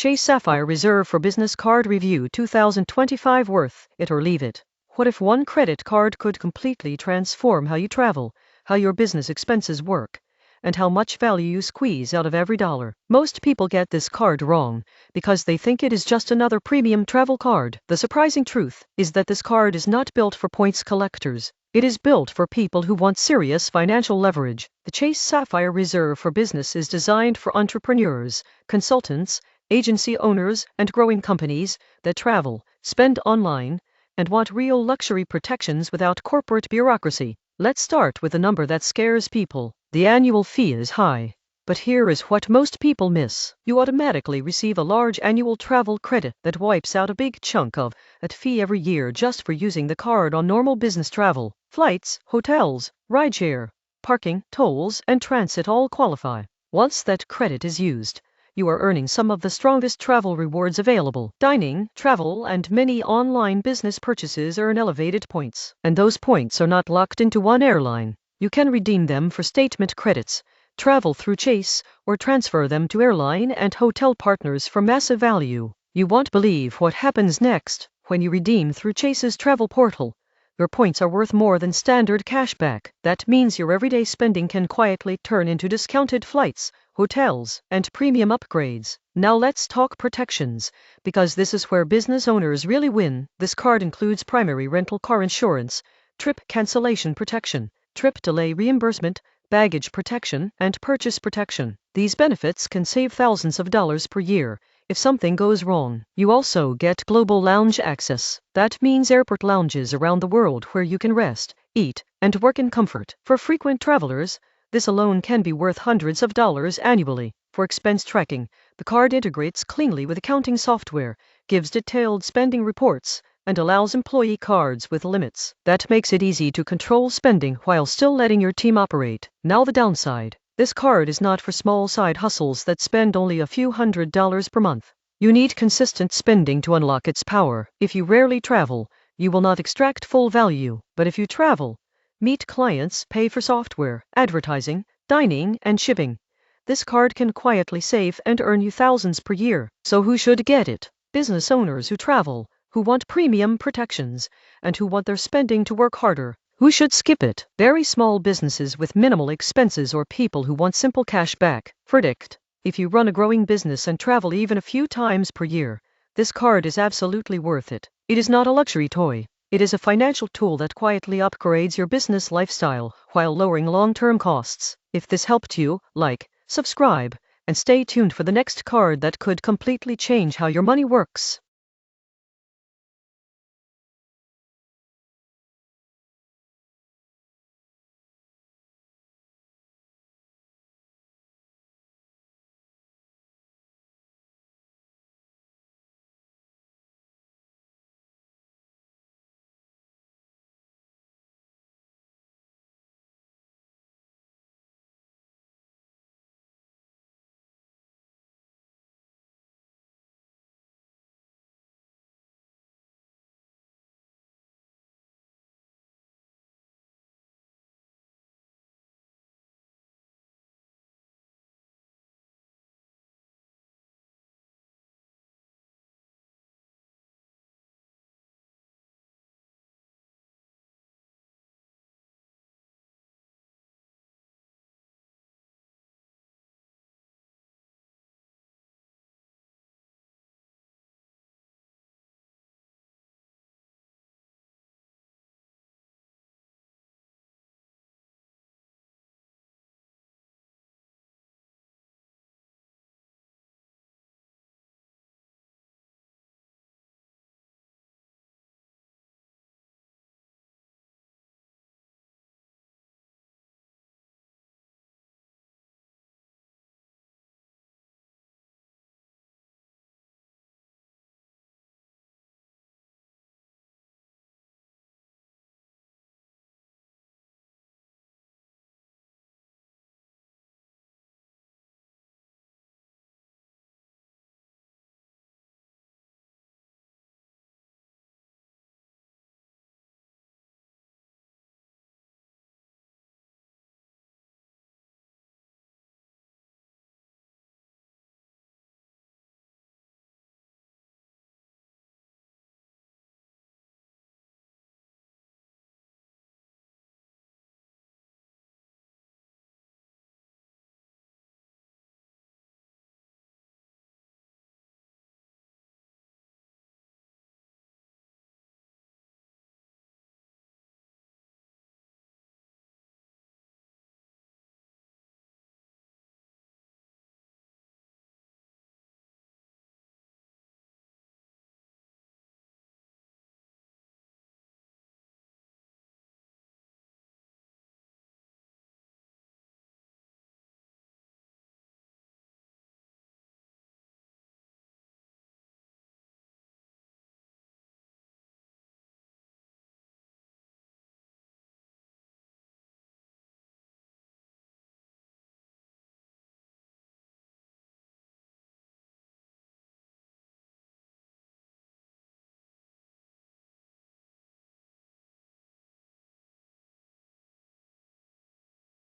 Chase Sapphire Reserve for Business Card Review 2025. Worth it or leave it. What if one credit card could completely transform how you travel, how your business expenses work, and how much value you squeeze out of every dollar? Most people get this card wrong because they think it is just another premium travel card. The surprising truth is that this card is not built for points collectors. It is built for people who want serious financial leverage. The Chase Sapphire Reserve for Business is designed for entrepreneurs, consultants, agency owners, and growing companies that travel, spend online, and want real luxury protections without corporate bureaucracy. Let's start with a number that scares people. The annual fee is high. But here is what most people miss. You automatically receive a large annual travel credit that wipes out a big chunk of that fee every year just for using the card on normal business travel. Flights, hotels, rideshare, parking, tolls, and transit all qualify. Once that credit is used, you are earning some of the strongest travel rewards available. Dining, travel, and many online business purchases earn elevated points. And those points are not locked into one airline. You can redeem them for statement credits, travel through Chase, or transfer them to airline and hotel partners for massive value. You won't believe what happens next when you redeem through Chase's travel portal. Your points are worth more than standard cashback. That means your everyday spending can quietly turn into discounted flights, hotels, and premium upgrades. Now let's talk protections, because this is where business owners really win. This card includes primary rental car insurance, trip cancellation protection, trip delay reimbursement, baggage protection, and purchase protection. These benefits can save thousands of dollars per year if something goes wrong. You also get global lounge access. That means airport lounges around the world where you can rest, eat, and work in comfort. For frequent travelers, this alone can be worth hundreds of dollars annually. For expense tracking, the card integrates cleanly with accounting software, gives detailed spending reports, and allows employee cards with limits. That makes it easy to control spending while still letting your team operate. Now the downside. This card is not for small side hustles that spend only a few $100s per month. You need consistent spending to unlock its power. If you rarely travel, you will not extract full value. But if you travel, meet clients, pay for software, advertising, dining, and shipping, this card can quietly save and earn you thousands per year. So who should get it? Business owners who travel, who want premium protections, and who want their spending to work harder. Who should skip it? Very small businesses with minimal expenses or people who want simple cash back. Verdict: if you run a growing business and travel even a few times per year, this card is absolutely worth it. It is not a luxury toy. It is a financial tool that quietly upgrades your business lifestyle while lowering long-term costs. If this helped you, like, subscribe, and stay tuned for the next card that could completely change how your money works.